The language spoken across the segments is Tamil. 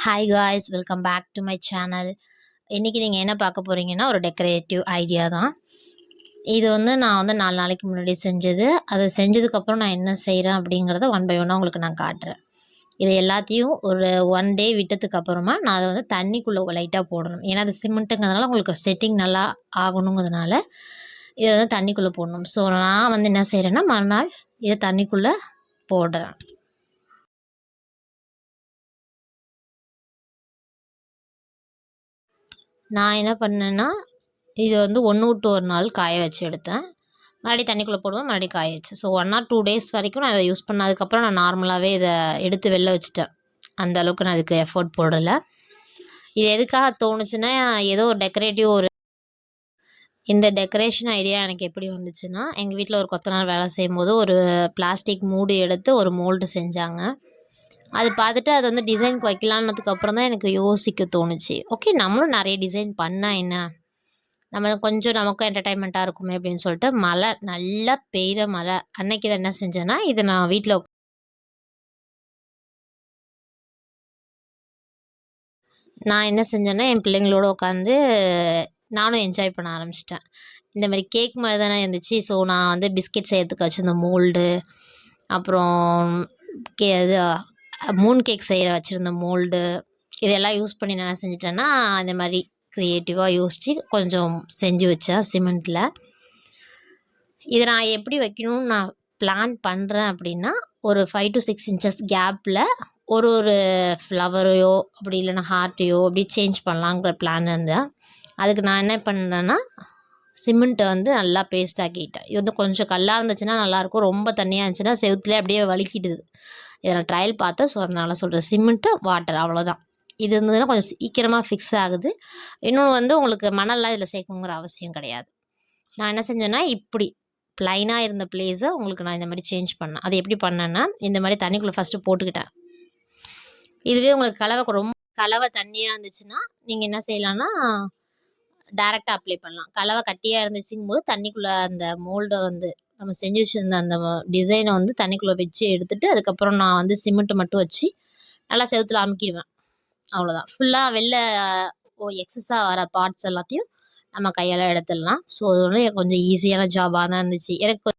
Hi guys, welcome back to my channel. இன்றைக்கி நீங்கள் என்ன பார்க்க போகிறீங்கன்னா, ஒரு டெக்கரேட்டிவ் ஐடியா தான். இது நான் 4 நாளைக்கு முன்னாடி செஞ்சது. அதை செஞ்சதுக்கப்புறம் நான் என்ன செய்கிறேன் அப்படிங்கிறத ஒன் பை ஒன்னாக உங்களுக்கு நான் காட்டுறேன். இது எல்லாத்தையும் ஒரு 1 டே விட்டதுக்கு அப்புறமா நான் அதை தண்ணிக்குள்ளே லைட்டாக போடணும். ஏன்னா அது சிமெண்ட்டுங்கிறதுனால உங்களுக்கு செட்டிங் நல்லா ஆகணுங்கிறதுனால இதை தண்ணிக்குள்ளே போடணும். ஸோ நான் என்ன செய்கிறேன்னா, மறுநாள் இதை தண்ணிக்குள்ளே போடுறேன். நான் என்ன பண்ணேன்னா, இது 1 விட்டு 1 நாள் காய வச்சு எடுத்தேன். மறுபடியும் தண்ணிக்குள்ளே போடுவேன், மறுபடியும் காய வச்சு. ஸோ 1 ஆர் 2 டேஸ் வரைக்கும் நான் இதை யூஸ் பண்ணதுக்கப்புறம் நான் நார்மலாகவே இதை எடுத்து வெளில வச்சுட்டேன். அந்த அளவுக்கு நான் இதுக்கு எஃபோர்ட் போடலை. இது எதுக்காக தோணுச்சுன்னா, ஏதோ ஒரு இந்த டெக்கரேஷன் ஐடியா எனக்கு எப்படி வந்துச்சுன்னா, எங்கள் வீட்டில் ஒரு கொத்தனார் வேலை செய்யும்போது ஒரு பிளாஸ்டிக் மூடி எடுத்து ஒரு மோல்டு செஞ்சாங்க. அது பார்த்துட்டு அது டிசைனுக்கு வைக்கலான்னதுக்கு அப்புறம் தான் எனக்கு யோசிக்க தோணுச்சு. ஓகே, நம்மளும் நிறைய டிசைன் பண்ணால் என்ன, நம்ம கொஞ்சம் நமக்கும் என்டர்டைன்மெண்ட்டாக இருக்குமே அப்படின்னு சொல்லிட்டு, மழை நல்லா பெய்கிற மழை அன்னைக்கு தான் என்ன செஞ்சேன்னா, இதை நான் வீட்டில் என்ன செஞ்சேன்னா, என் பிள்ளைங்களோட உட்காந்து நானும் என்ஜாய் பண்ண ஆரம்பிச்சிட்டேன். இந்த மாதிரி கேக் மாதிரி தானே இருந்துச்சு. ஸோ நான் பிஸ்கெட் செய்கிறதுக்கு வச்சுருந்த மோல்டு, அப்புறம் இது மூன் கேக் செய்கிற வச்சுருந்த மோல்டு, இதெல்லாம் யூஸ் பண்ணி நான் என்ன செஞ்சிட்டேன்னா, இந்த மாதிரி க்ரியேட்டிவாக யோசித்து கொஞ்சம் செஞ்சு வச்சேன் சிமெண்ட்டில். இதை நான் எப்படி வைக்கணும்னு நான் பிளான் பண்ணுறேன் அப்படின்னா, ஒரு 5 to 6 inches கேப்பில் ஒரு ஃப்ளவரையோ அப்படி இல்லைன்னா ஹார்ட்டையோ அப்படி சேஞ்ச் பண்ணலாங்கிற பிளான் இருந்தேன். அதுக்கு நான் என்ன பண்ணேன்னா, சிமெண்ட்டை நல்லா பேஸ்ட் ஆக்கிட்டேன். இது கொஞ்சம் கல்லாக இருந்துச்சுன்னா நல்லாயிருக்கும், ரொம்ப தண்ணியாக இருந்துச்சுன்னா செவுத்துலேயே அப்படியே வலிக்கிடுது. இதை நான் ட்ரையல் பார்த்தேன். ஸோ அதனால் சொல்கிறேன், சிமெண்ட்டு வாட்டர் அவ்வளோதான். இது இருந்ததுன்னா கொஞ்சம் சீக்கிரமாக ஃபிக்ஸ் ஆகுது. இன்னொன்று உங்களுக்கு மணல்லாம் இதில் சேர்க்கணுங்கிற அவசியம் கிடையாது. நான் என்ன செஞ்சேன்னா, இப்படி ப்ளைனாக இருந்த பிளேஸை உங்களுக்கு நான் இந்த மாதிரி சேஞ்ச் பண்ணேன். அது எப்படி பண்ணேன்னா, இந்த மாதிரி தண்ணிக்குள்ளே ஃபஸ்ட்டு போட்டுக்கிட்டேன். இதுவே உங்களுக்கு கலவை தண்ணியாக இருந்துச்சுன்னா நீங்கள் என்ன செய்யலான்னா, டைரெக்டாக அப்ளை பண்ணலாம். கலவை கட்டியாக இருந்துச்சுங்கும் போது தண்ணிக்குள்ளே அந்த மோல்டை நம்ம செஞ்சு வச்சுருந்த அந்த டிசைனை தண்ணிக்குள்ளே வச்சு எடுத்துகிட்டு, அதுக்கப்புறம் நான் சிமெண்ட்டு மட்டும் வச்சு நல்லா செவுத்துல அமுக்கிடுவேன். அவ்வளோதான். ஃபுல்லாக வெளில எக்ஸஸாக வர பார்ட்ஸ் எல்லாத்தையும் நம்ம கையால் எடுத்துடலாம். ஸோ அது கொஞ்சம் ஈஸியான ஜாபாக தான் இருந்துச்சு எனக்கு.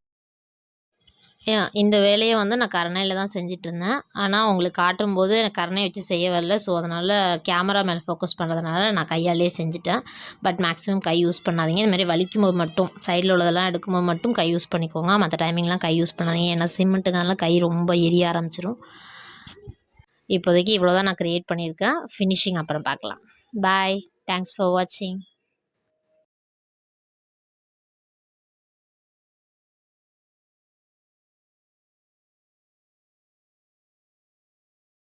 இந்த வேலையை நான் கரணையில் தான் செஞ்சிட்ருந்தேன். ஆனால் உங்களுக்கு காட்டும்போது எனக்கு கரணை வச்சு செய்ய வரல. ஸோ அதனால் கேமரா மேலே ஃபோக்கஸ் பண்ணுறதுனால நான் கையாலே செஞ்சுட்டேன். பட் மேக்ஸிமம் கை யூஸ் பண்ணாதீங்க. இந்த மாதிரி வலிக்கும்போது மட்டும், சைடில் உள்ளதெல்லாம் எடுக்கும்போது மட்டும் கை யூஸ் பண்ணிக்கோங்க. மற்ற டைமிங்லாம் கை யூஸ் பண்ணாதீங்க. ஏன்னா சிமெண்ட்டுங்கிறதுனால கை ரொம்ப எரிய ஆரம்பிச்சிடும். இப்போதைக்கு இவ்வளோ தான் நான் க்ரியேட் பண்ணியிருக்கேன். ஃபினிஷிங் அப்புறம் பார்க்கலாம். பாய். தேங்க்ஸ் ஃபார் வாட்சிங்.